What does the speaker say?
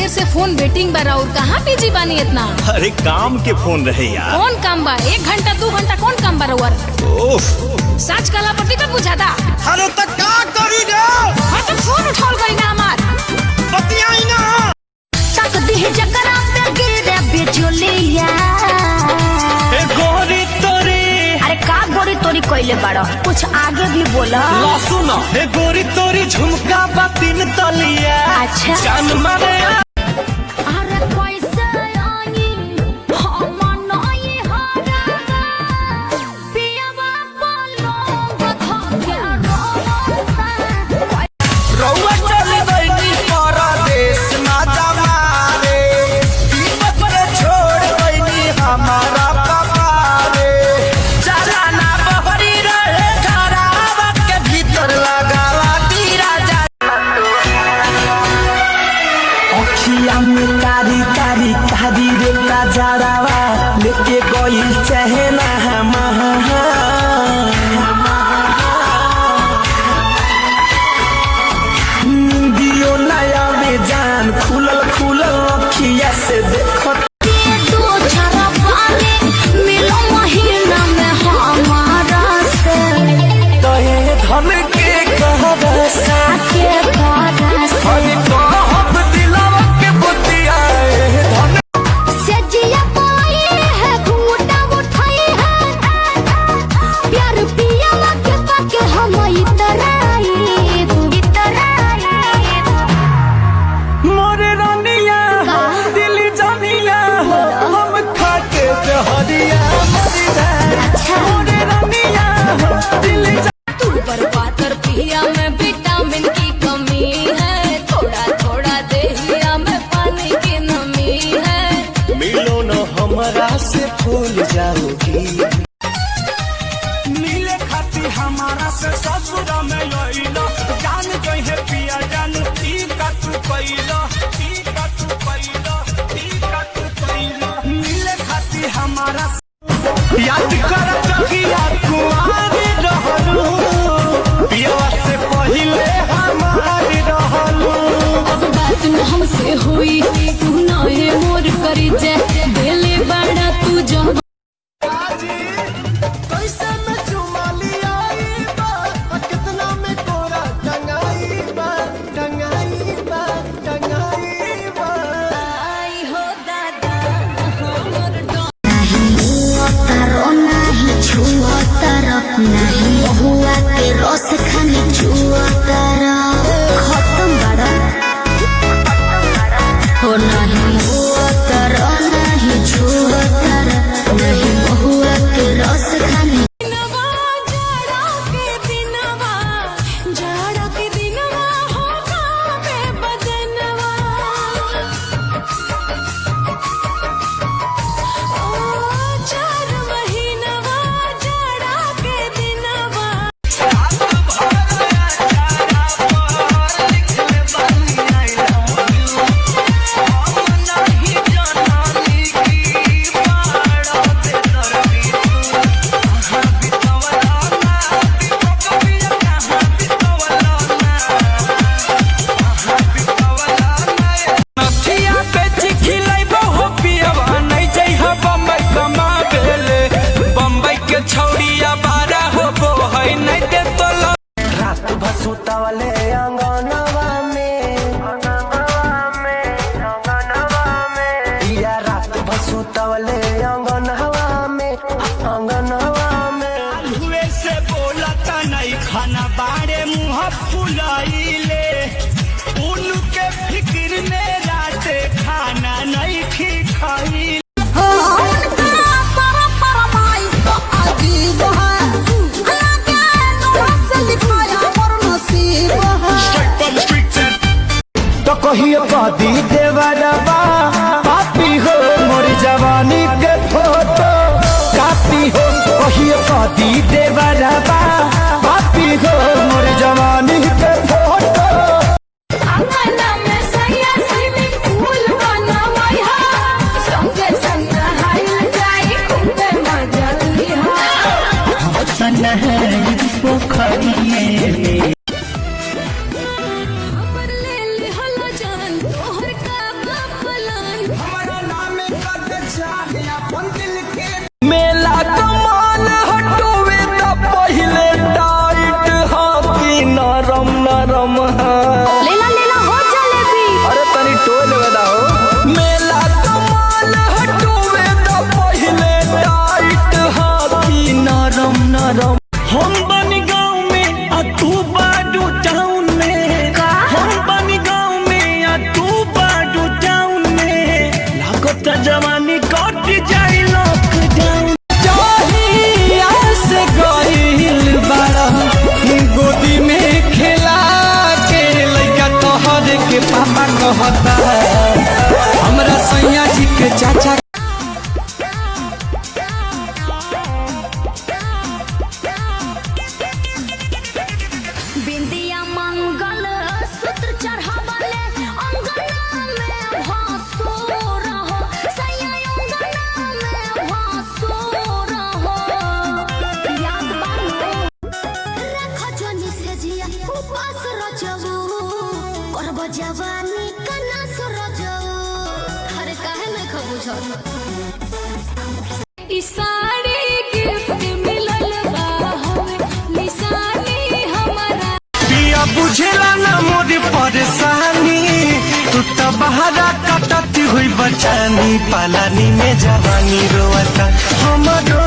से phone waiting बा और कहाँ बिजी बानी इतना? अरे काम के फोन रहे यार। कौन काम बा? 1 घंटा 2 घंटा कौन काम बा रउआ? सच कला पट्टी का पूछा था। अरे तक का करी रे? हां तो फोन उठाल करी ना हमार। बतियाई ना। तक दिह जकरा पे गिरे बिजुलिया। ए गोरी तोरी। अरे का गोरी तोरी कोइले बाड़ो? कुछ आगे भी बोला। ला सुनो। ए गोरी तोरी झुमका बा 3 तलिया। अच्छा। जान मारे कारी रे का जरावा लेके गइल चहना नींदियो नया में जान खुलल खुलल अखिया से देखो मिलो महीना में हमारा से धन के कहरा साके से फूल जाओगी मिले खाती हमारा से ससुर में लइलो जान गई है पिया जान ई का तू कइलो मिले खाती हमारा याद कर जगिया कुआरी रहलू पिया से पहिले हमारी रहलू अब बात न हमसे हुई सुना है मोर करी जे दिले बड़ा तू जो नहीं हुआ के रस खाने छुआ तारा खत्म बड़ा हो नहीं हुआ तारा नहीं छुआ तारा नहीं हुआ के रस खाने जाड़ा के दिनवा हो कावे बदनवा ओ 4 महीनवा जाड़ा के दिनवा छौड़िया बारा हो बो है नहीं दे तो रात भसुता वाले अंगनवा में या रात भसुता वाले अंगनवा में हुए से बोला था नहीं खाना बारे मुँह फुलाइले उनके फिक्र में रात खाना नहीं खाई तो कहियो कदी देवरबा पापी हो मोर जवानी के फोटो कापी हो कहियो कदी देवरबा पापी हो मोर जवानी के फोटो अंगना में सैया स्विमिंग पूल बनवाई हा संगे संग हाइल जाई खूबे मजा लिहा सनहरी पोखरिए पर ले ले हला जान तोहर का बुझल। ई साड़ी गिफ्ट मिलल बा हवे निशानी हमारा। पिया बुझेला ना मोर परेशानी, तू तो बहरा कटती हुई बचानी, पालानी में जवानी रोता हमरो